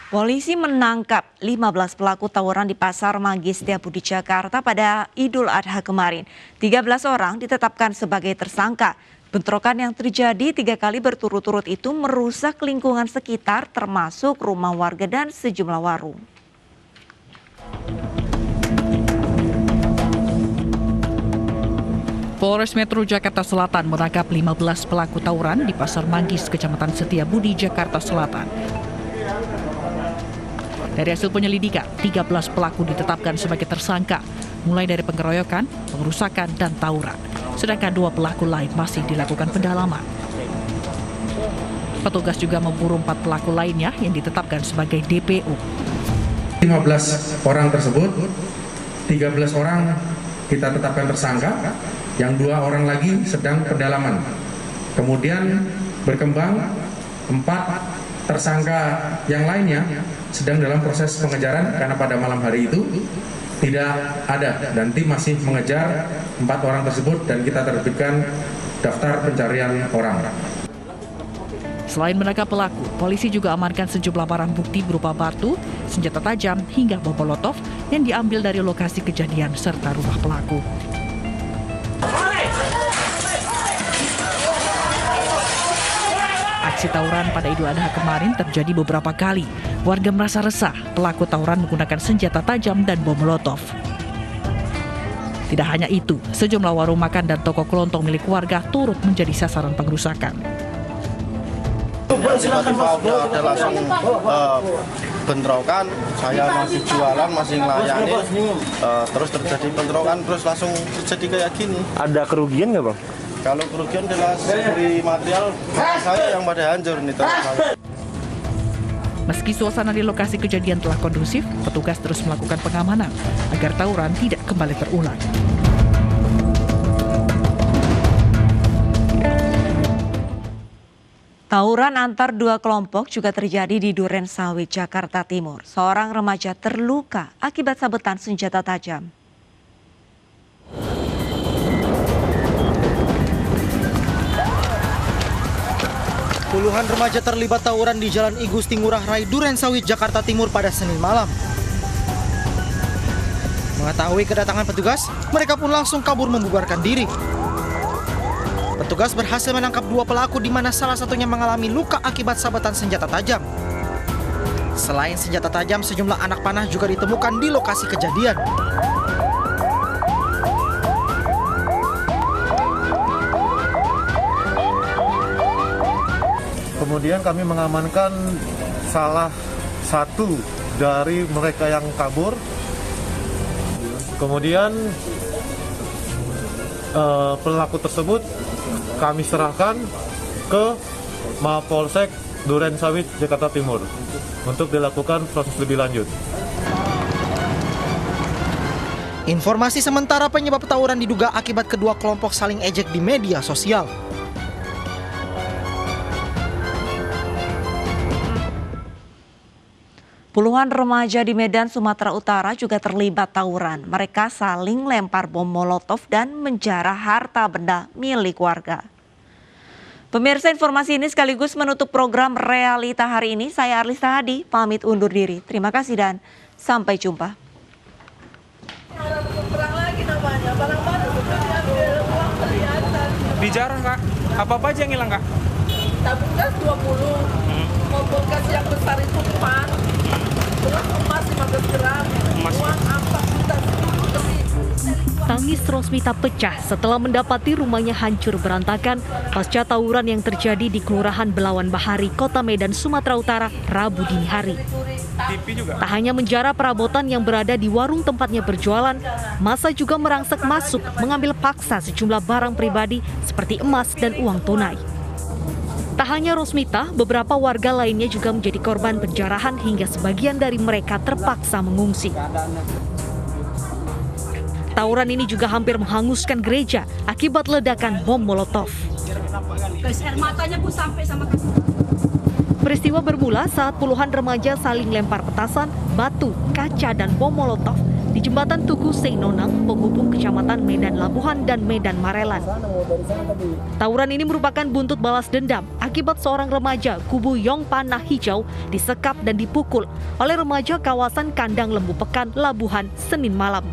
Polisi menangkap 15 pelaku tawuran di Pasar Manggis Setiabudi, Jakarta pada Idul Adha kemarin. 13 orang ditetapkan sebagai tersangka. Bentrokan yang terjadi 3 kali berturut-turut itu merusak lingkungan sekitar termasuk rumah warga dan sejumlah warung. Polres Metro Jakarta Selatan menangkap 15 pelaku tawuran di Pasar Manggis, Kecamatan Setiabudi, Jakarta Selatan. Dari hasil penyelidikan, 13 pelaku ditetapkan sebagai tersangka, mulai dari pengeroyokan, pengerusakan, dan tawuran. Sedangkan 2 pelaku lain masih dilakukan pendalaman. Petugas juga memburu 4 pelaku lainnya yang ditetapkan sebagai DPO. 15 orang tersebut, 13 orang kita tetapkan tersangka, yang 2 orang lagi sedang pendalaman. Kemudian berkembang 4 tersangka yang lainnya sedang dalam proses pengejaran karena pada malam hari itu tidak ada dan tim masih mengejar 4 orang tersebut dan kita terbitkan daftar pencarian orang. Selain menangkap pelaku, polisi juga amankan sejumlah barang bukti berupa batu, senjata tajam, hingga bom molotov yang diambil dari lokasi kejadian serta rumah pelaku. Aksi tawuran pada Idul Adha kemarin terjadi beberapa kali. Warga merasa resah pelaku tawuran menggunakan senjata tajam dan bom molotov. Tidak hanya itu, sejumlah warung makan dan toko kelontong milik warga turut menjadi sasaran pengerusakan. Tiba-tiba ada langsung bentrokan, saya masih jualan, masih ngelayani, terus terjadi bentrokan, terus langsung terjadi kayak gini. Ada kerugian nggak, Bang? Kalau kerugian jelas dari material saya yang pada hancur nih. Meski suasana di lokasi kejadian telah kondusif, petugas terus melakukan pengamanan agar tawuran tidak kembali terulang. Tawuran antar 2 kelompok juga terjadi di Durensawit, Jakarta Timur. Seorang remaja terluka akibat sabetan senjata tajam. Puluhan remaja terlibat tawuran di Jalan I Gusti Ngurah Rai, Durensawit, Jakarta Timur pada Senin malam. Mengetahui kedatangan petugas, mereka pun langsung kabur membubarkan diri. Petugas berhasil menangkap 2 pelaku di mana salah satunya mengalami luka akibat sabetan senjata tajam. Selain senjata tajam, sejumlah anak panah juga ditemukan di lokasi kejadian. Kemudian kami mengamankan salah satu dari mereka yang kabur. Kemudian pelaku tersebut kami serahkan ke Mapolsek Durensawit, Jakarta Timur untuk dilakukan proses lebih lanjut. Informasi sementara penyebab tawuran diduga akibat kedua kelompok saling ejek di media sosial. Puluhan remaja di Medan, Sumatera Utara juga terlibat tawuran. Mereka saling lempar bom molotov dan menjarah harta benda milik warga. Pemirsa, informasi ini sekaligus menutup program Realita hari ini. Saya Arlista Hadi, pamit undur diri. Terima kasih dan sampai jumpa. Dijarah, Kak. Apa-apa aja yang hilang, Kak? Tabung gas 20, mobil gas yang besar itu 4, terus emas 15 gram, uang 4 juta 10 lebih. Tangis Rosmita pecah setelah mendapati rumahnya hancur berantakan pasca tawuran yang terjadi di Kelurahan Belawan Bahari, Kota Medan, Sumatera Utara, Rabu dini hari. Tak hanya menjarah perabotan yang berada di warung tempatnya berjualan, massa juga merangsek masuk mengambil paksa sejumlah barang pribadi seperti emas dan uang tunai. Tak hanya Rosmita, beberapa warga lainnya juga menjadi korban penjarahan hingga sebagian dari mereka terpaksa mengungsi. Tawuran ini juga hampir menghanguskan gereja akibat ledakan bom molotov. Peristiwa bermula saat puluhan remaja saling lempar petasan, batu, kaca, dan bom molotov di jembatan jembatan Tugu Seinonang, penghubung Kecamatan Medan Labuhan dan Medan Marelan. Tawuran ini merupakan buntut balas dendam akibat seorang remaja kubu Yong Panah Hijau disekap dan dipukul oleh remaja kawasan Kandang Lembu Pekan, Labuhan, Senin malam.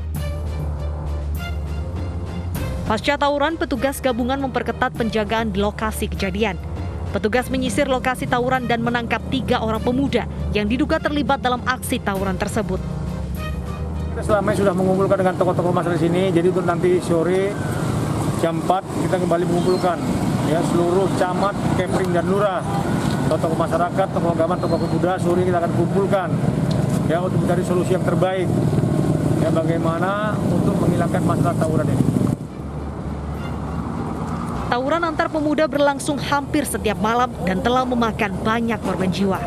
Pasca tawuran, petugas gabungan memperketat penjagaan di lokasi kejadian. Petugas menyisir lokasi tawuran dan menangkap 3 orang pemuda yang diduga terlibat dalam aksi tawuran tersebut. Kita selama ini sudah mengumpulkan dengan tokoh-tokoh masyarakat di sini, jadi untuk nanti sore jam 4 kita kembali mengumpulkan ya seluruh camat, kepring dan lurah, tokoh masyarakat, tokoh agama, tokoh pemuda. Sore kita akan kumpulkan ya untuk mencari solusi yang terbaik ya bagaimana untuk menghilangkan masalah tawuran ini. Tawuran antar pemuda berlangsung hampir setiap malam dan telah memakan banyak korban jiwa.